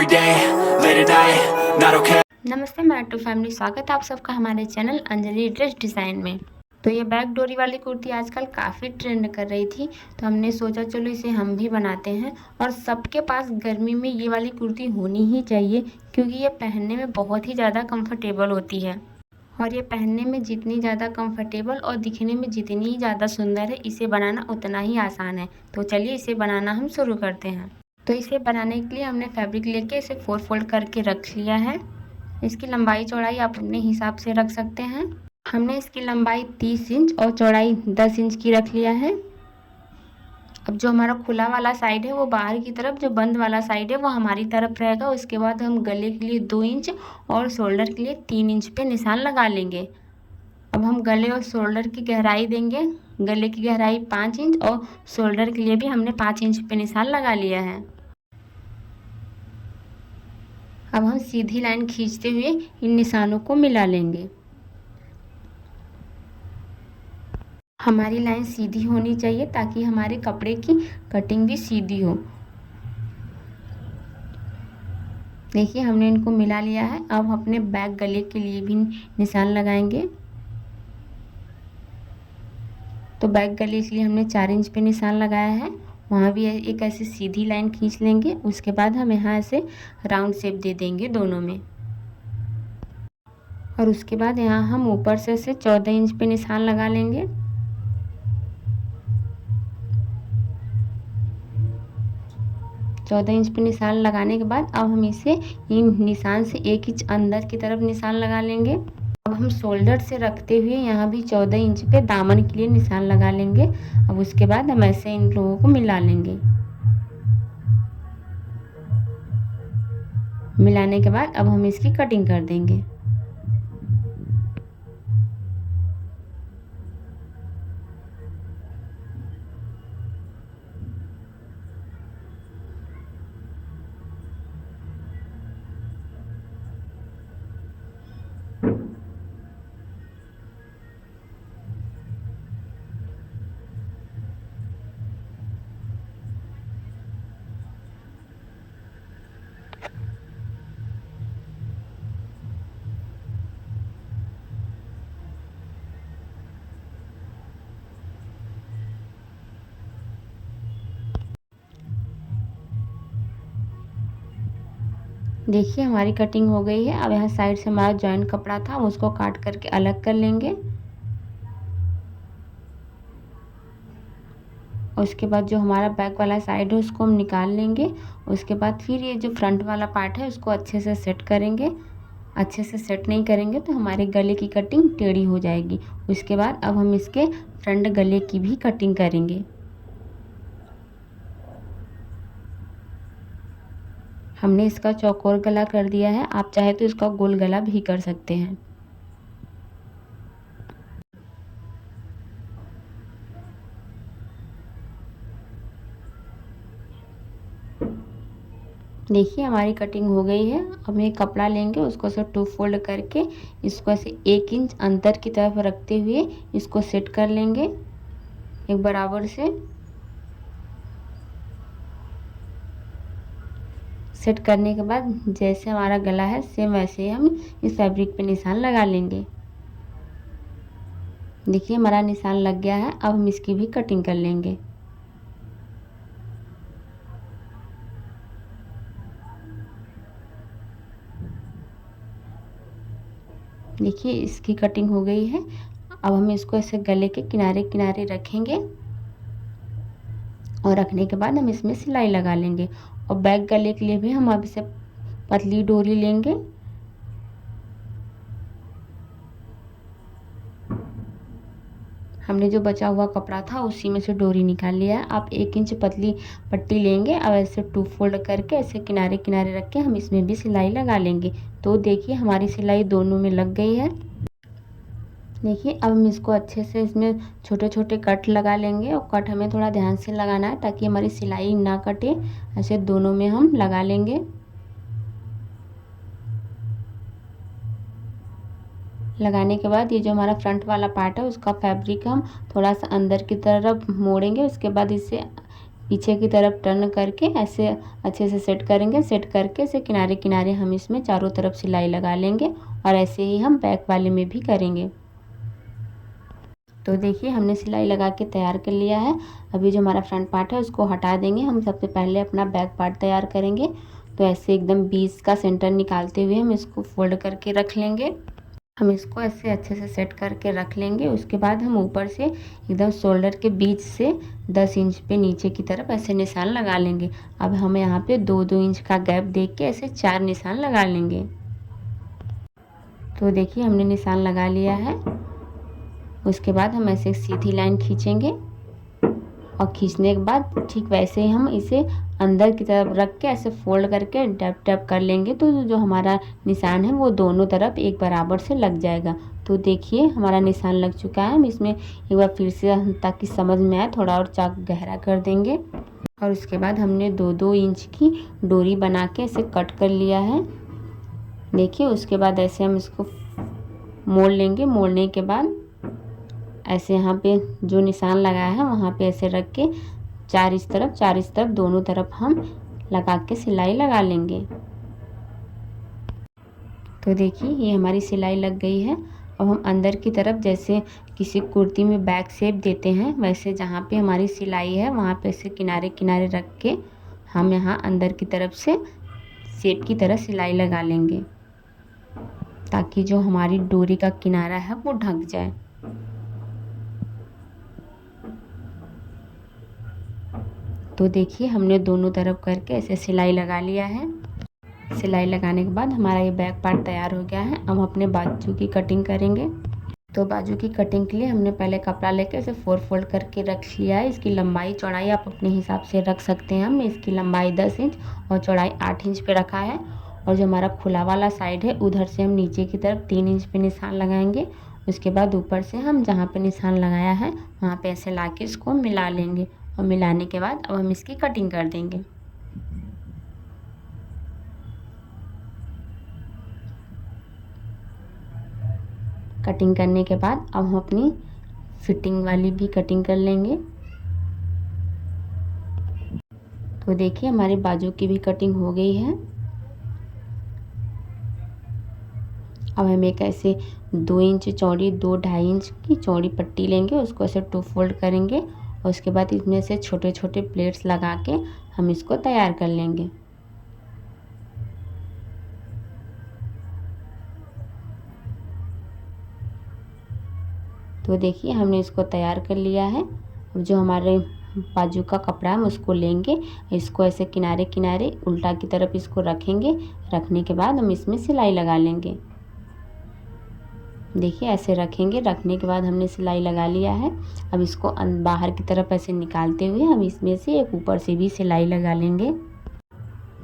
day, late at night, not okay. नमस्ते मैट्टू family, स्वागत है आप सबका हमारे चैनल अंजलि ड्रेस डिज़ाइन में। तो ये बैक डोरी वाली कुर्ती आजकल काफ़ी ट्रेंड कर रही थी, तो हमने सोचा चलो इसे हम भी बनाते हैं। और सबके पास गर्मी में ये वाली कुर्ती होनी ही चाहिए, क्योंकि ये पहनने में बहुत ही ज़्यादा कंफर्टेबल होती है। और ये पहनने में जितनी ज़्यादा कंफर्टेबल और दिखने में जितनी ज़्यादा सुंदर है, इसे बनाना उतना ही आसान है। तो चलिए इसे बनाना हम शुरू करते हैं। तो इसे बनाने के लिए हमने फैब्रिक लेके इसे 4 फोल्ड करके रख लिया है। इसकी लंबाई चौड़ाई आप अपने हिसाब से रख सकते हैं। हमने इसकी लंबाई 30 इंच और चौड़ाई 10 इंच की रख लिया है। अब जो हमारा खुला वाला साइड है वो बाहर की तरफ, जो बंद वाला साइड है वो हमारी तरफ रहेगा। उसके बाद हम गले के लिए 2 इंच और शोल्डर के लिए 3 इंच पे निशान लगा लेंगे। अब हम गले और शोल्डर की गहराई देंगे। गले की गहराई 5 इंच और शोल्डर के लिए भी हमने 5 इंच पे निशान लगा लिया है। अब हम सीधी लाइन खींचते हुए इन निशानों को मिला लेंगे। हमारी लाइन सीधी होनी चाहिए ताकि हमारे कपड़े की कटिंग भी सीधी हो। देखिए हमने इनको मिला लिया है। अब अपने बैक गले के लिए भी निशान लगाएंगे। तो बैक गले के लिए हमने 4 इंच पे निशान लगाया है। वहाँ भी एक ऐसी सीधी लाइन खींच लेंगे। उसके बाद हम यहाँ ऐसे राउंड शेप दे देंगे दोनों में। और उसके बाद यहाँ हम ऊपर से 14 इंच पे निशान लगा लेंगे। चौदह इंच पे निशान लगाने के बाद अब हम इसे इन निशान से 1 इंच अंदर की तरफ निशान लगा लेंगे। अब हम शोल्डर से रखते हुए यहाँ भी 14 इंच पे दामन के लिए निशान लगा लेंगे। अब उसके बाद हम ऐसे इन लोगों को मिला लेंगे। मिलाने के बाद अब हम इसकी कटिंग कर देंगे। देखिए हमारी कटिंग हो गई है। अब यहाँ साइड से हमारा जॉइंट कपड़ा था, उसको काट करके अलग कर लेंगे। और उसके बाद जो हमारा बैक वाला साइड है उसको हम निकाल लेंगे। उसके बाद फिर ये जो फ्रंट वाला पार्ट है उसको अच्छे से सेट करेंगे। अच्छे से सेट नहीं करेंगे तो हमारे गले की कटिंग टेढ़ी हो जाएगी। उसके बाद अब हम इसके फ्रंट गले की भी कटिंग करेंगे। हमने इसका चौकोर गला कर दिया है। आप चाहे तो इसका गोल गला भी कर सकते हैं। देखिए हमारी कटिंग हो गई है। अब हम एक कपड़ा लेंगे, उसको से 2 फोल्ड करके इसको ऐसे 1 इंच अंदर की तरफ रखते हुए इसको सेट कर लेंगे एक बराबर से। सेट करने के बाद जैसे हमारा गला है सेम वैसे ही हम इस फैब्रिक पे निशान लगा लेंगे। देखिए हमारा निशान लग गया है। अब हम इसकी भी कटिंग कर लेंगे। देखिए इसकी कटिंग हो गई है। अब हम इसको ऐसे गले के किनारे किनारे रखेंगे और रखने के बाद हम इसमें सिलाई लगा लेंगे। और बैक गले के लिए भी हम अब इसे पतली डोरी लेंगे। हमने जो बचा हुआ कपड़ा था उसी में से डोरी निकाल लिया है। आप 1 इंच पतली पट्टी लेंगे। अब ऐसे 2 फोल्ड करके ऐसे किनारे किनारे रख के हम इसमें भी सिलाई लगा लेंगे। तो देखिए हमारी सिलाई दोनों में लग गई है। देखिए अब हम इसको अच्छे से इसमें छोटे छोटे कट लगा लेंगे। और कट हमें थोड़ा ध्यान से लगाना है ताकि हमारी सिलाई ना कटे। ऐसे दोनों में हम लगा लेंगे। लगाने के बाद ये जो हमारा फ्रंट वाला पार्ट है उसका फैब्रिक हम थोड़ा सा अंदर की तरफ मोड़ेंगे। उसके बाद इसे पीछे की तरफ टर्न करके ऐसे अच्छे से सेट करेंगे। सेट करके इसे किनारे किनारे हम इसमें चारों तरफ सिलाई लगा लेंगे और ऐसे ही हम बैक वाले में भी करेंगे। तो देखिए हमने सिलाई लगा के तैयार कर लिया है। अभी जो हमारा फ्रंट पार्ट है उसको हटा देंगे। हम सबसे पहले अपना बैक पार्ट तैयार करेंगे। तो ऐसे एकदम बीच का सेंटर निकालते हुए हम इसको फोल्ड करके रख लेंगे। हम इसको ऐसे अच्छे से सेट करके रख लेंगे। उसके बाद हम ऊपर से एकदम शोल्डर के बीच से 10 इंच पे नीचे की तरफ ऐसे निशान लगा लेंगे। अब हम यहाँ पे 2-2 इंच का गैप देख के ऐसे 4 निशान लगा लेंगे। तो देखिए हमने निशान लगा लिया है। उसके बाद हम ऐसे सीधी लाइन खींचेंगे और खींचने के बाद ठीक वैसे ही हम इसे अंदर की तरफ रख के ऐसे फोल्ड करके डैप डैप कर लेंगे। तो जो हमारा निशान है वो दोनों तरफ एक बराबर से लग जाएगा। तो देखिए हमारा निशान लग चुका है। हम इसमें एक बार फिर से ताकि समझ में आए थोड़ा और चाक गहरा कर देंगे। और उसके बाद हमने 2-2 इंच की डोरी बना के ऐसे कट कर लिया है। देखिए उसके बाद ऐसे हम इसको मोड़ लेंगे। मोड़ने के बाद ऐसे यहाँ पे जो निशान लगाया है वहाँ पे ऐसे रख के 4 इस तरफ दोनों तरफ हम लगा के सिलाई लगा लेंगे। तो देखिए ये हमारी सिलाई लग गई है। अब हम अंदर की तरफ जैसे किसी कुर्ती में बैक शेप देते हैं वैसे जहाँ पे हमारी सिलाई है वहाँ पे ऐसे किनारे किनारे रख के हम यहाँ अंदर की तरफ से शेप की तरह सिलाई लगा लेंगे ताकि जो हमारी डोरी का किनारा है वो ढक जाए। तो देखिए हमने दोनों तरफ करके ऐसे सिलाई लगा लिया है। सिलाई लगाने के बाद हमारा ये बैक पार्ट तैयार हो गया है। अब अपने बाजू की कटिंग करेंगे। तो बाजू की कटिंग के लिए हमने पहले कपड़ा लेके इसे 4 फोल्ड करके रख लिया है। इसकी लंबाई चौड़ाई आप अपने हिसाब से रख सकते हैं। हमने इसकी लंबाई 10 इंच और चौड़ाई 8 इंच पे रखा है। और जो हमारा खुला वाला साइड है उधर से हम नीचे की तरफ 3 इंच पे निशान लगाएंगे। उसके बाद ऊपर से हम जहाँ पे निशान लगाया है वहाँ पे ऐसे ला के इसको मिला लेंगे। और मिलाने के बाद अब हम इसकी कटिंग कर देंगे। कटिंग करने के बाद अब हम अपनी फिटिंग वाली भी कटिंग कर लेंगे। तो देखिए हमारे बाजू की भी कटिंग हो गई है। अब हम एक ऐसे 2 इंच चौड़ी 2-2.5 इंच की चौड़ी पट्टी लेंगे। उसको ऐसे 2 फोल्ड करेंगे और उसके बाद इसमें से छोटे छोटे प्लेट्स लगा के हम इसको तैयार कर लेंगे। तो देखिए हमने इसको तैयार कर लिया है। अब जो हमारे बाजू का कपड़ा है उसको लेंगे। इसको ऐसे किनारे किनारे उल्टा की तरफ इसको रखेंगे। रखने के बाद हम इसमें सिलाई लगा लेंगे। देखिए ऐसे रखेंगे। रखने के बाद हमने सिलाई लगा लिया है। अब इसको बाहर की तरफ ऐसे निकालते हुए हम इसमें से एक ऊपर से भी सिलाई लगा लेंगे।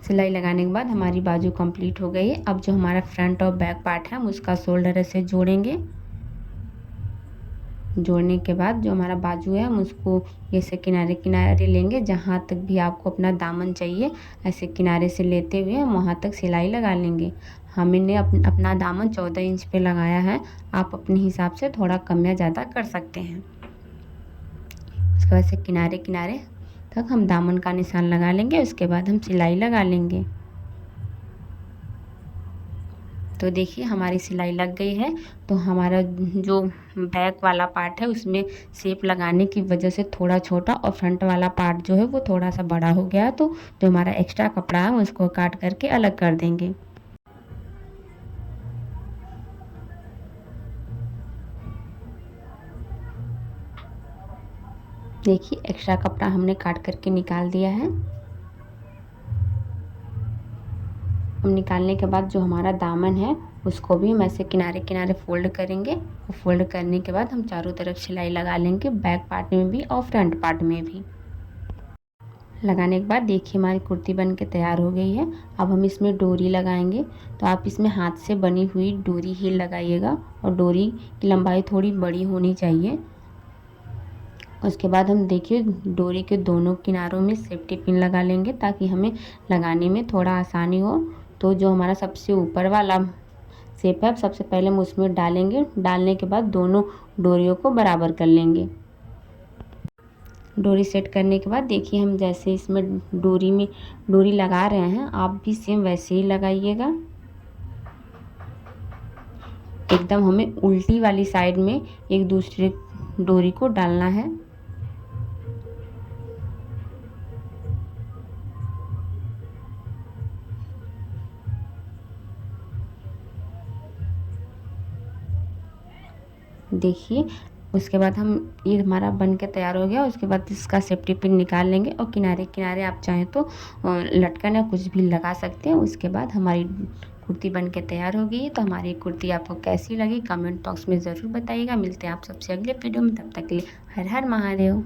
सिलाई लगाने के बाद हमारी बाजू कंप्लीट हो गई है। अब जो हमारा फ्रंट और बैक पार्ट है हम उसका शोल्डर ऐसे जोड़ेंगे। जोड़ने के बाद जो हमारा बाजू है हम उसको ऐसे किनारे किनारे लेंगे। जहाँ तक भी आपको अपना दामन चाहिए ऐसे किनारे से लेते हुए हम वहाँ तक सिलाई लगा लेंगे। हमने अपना दामन 14 इंच पे लगाया है। आप अपने हिसाब से थोड़ा कम या ज़्यादा कर सकते हैं। उसके बाद से किनारे किनारे तक हम दामन का निशान लगा लेंगे। उसके बाद हम सिलाई लगा लेंगे। तो देखिए हमारी सिलाई लग गई है। तो हमारा जो बैक वाला पार्ट है उसमें शेप लगाने की वजह से थोड़ा छोटा और फ्रंट वाला पार्ट जो है वो थोड़ा सा बड़ा हो गया। तो जो हमारा एक्स्ट्रा कपड़ा है उसको काट करके अलग कर देंगे। देखिए एक्स्ट्रा कपड़ा हमने काट करके निकाल दिया है। हम निकालने के बाद जो हमारा दामन है उसको भी हम ऐसे किनारे किनारे फोल्ड करेंगे। और फोल्ड करने के बाद हम चारों तरफ सिलाई लगा लेंगे, बैक पार्ट में भी और फ्रंट पार्ट में भी। लगाने के बाद देखिए हमारी कुर्ती बन के तैयार हो गई है। अब हम इसमें डोरी लगाएंगे। तो आप इसमें हाथ से बनी हुई डोरी ही लगाइएगा और डोरी की लंबाई थोड़ी बड़ी होनी चाहिए। उसके बाद हम देखिए डोरी के दोनों किनारों में सेफ्टी पिन लगा लेंगे ताकि हमें लगाने में थोड़ा आसानी हो। तो जो हमारा सबसे ऊपर वाला शेप है सबसे पहले हम उसमें डालेंगे। डालने के बाद दोनों डोरियों को बराबर कर लेंगे। डोरी सेट करने के बाद देखिए हम जैसे इसमें डोरी लगा रहे हैं, आप भी सेम वैसे ही लगाइएगा। एकदम हमें उल्टी वाली साइड में एक दूसरे डोरी को डालना है। देखिए उसके बाद हम ये हमारा बन के तैयार हो गया। उसके बाद इसका सेफ्टी पिन निकाल लेंगे और किनारे किनारे आप चाहें तो लटकन या कुछ भी लगा सकते हैं। उसके बाद हमारी कुर्ती बन के तैयार हो गई है। तो हमारी कुर्ती आपको कैसी लगी कमेंट बॉक्स में ज़रूर बताइएगा। मिलते हैं आप सबसे अगले वीडियो में, तब तक के लिए हर हर महादेव।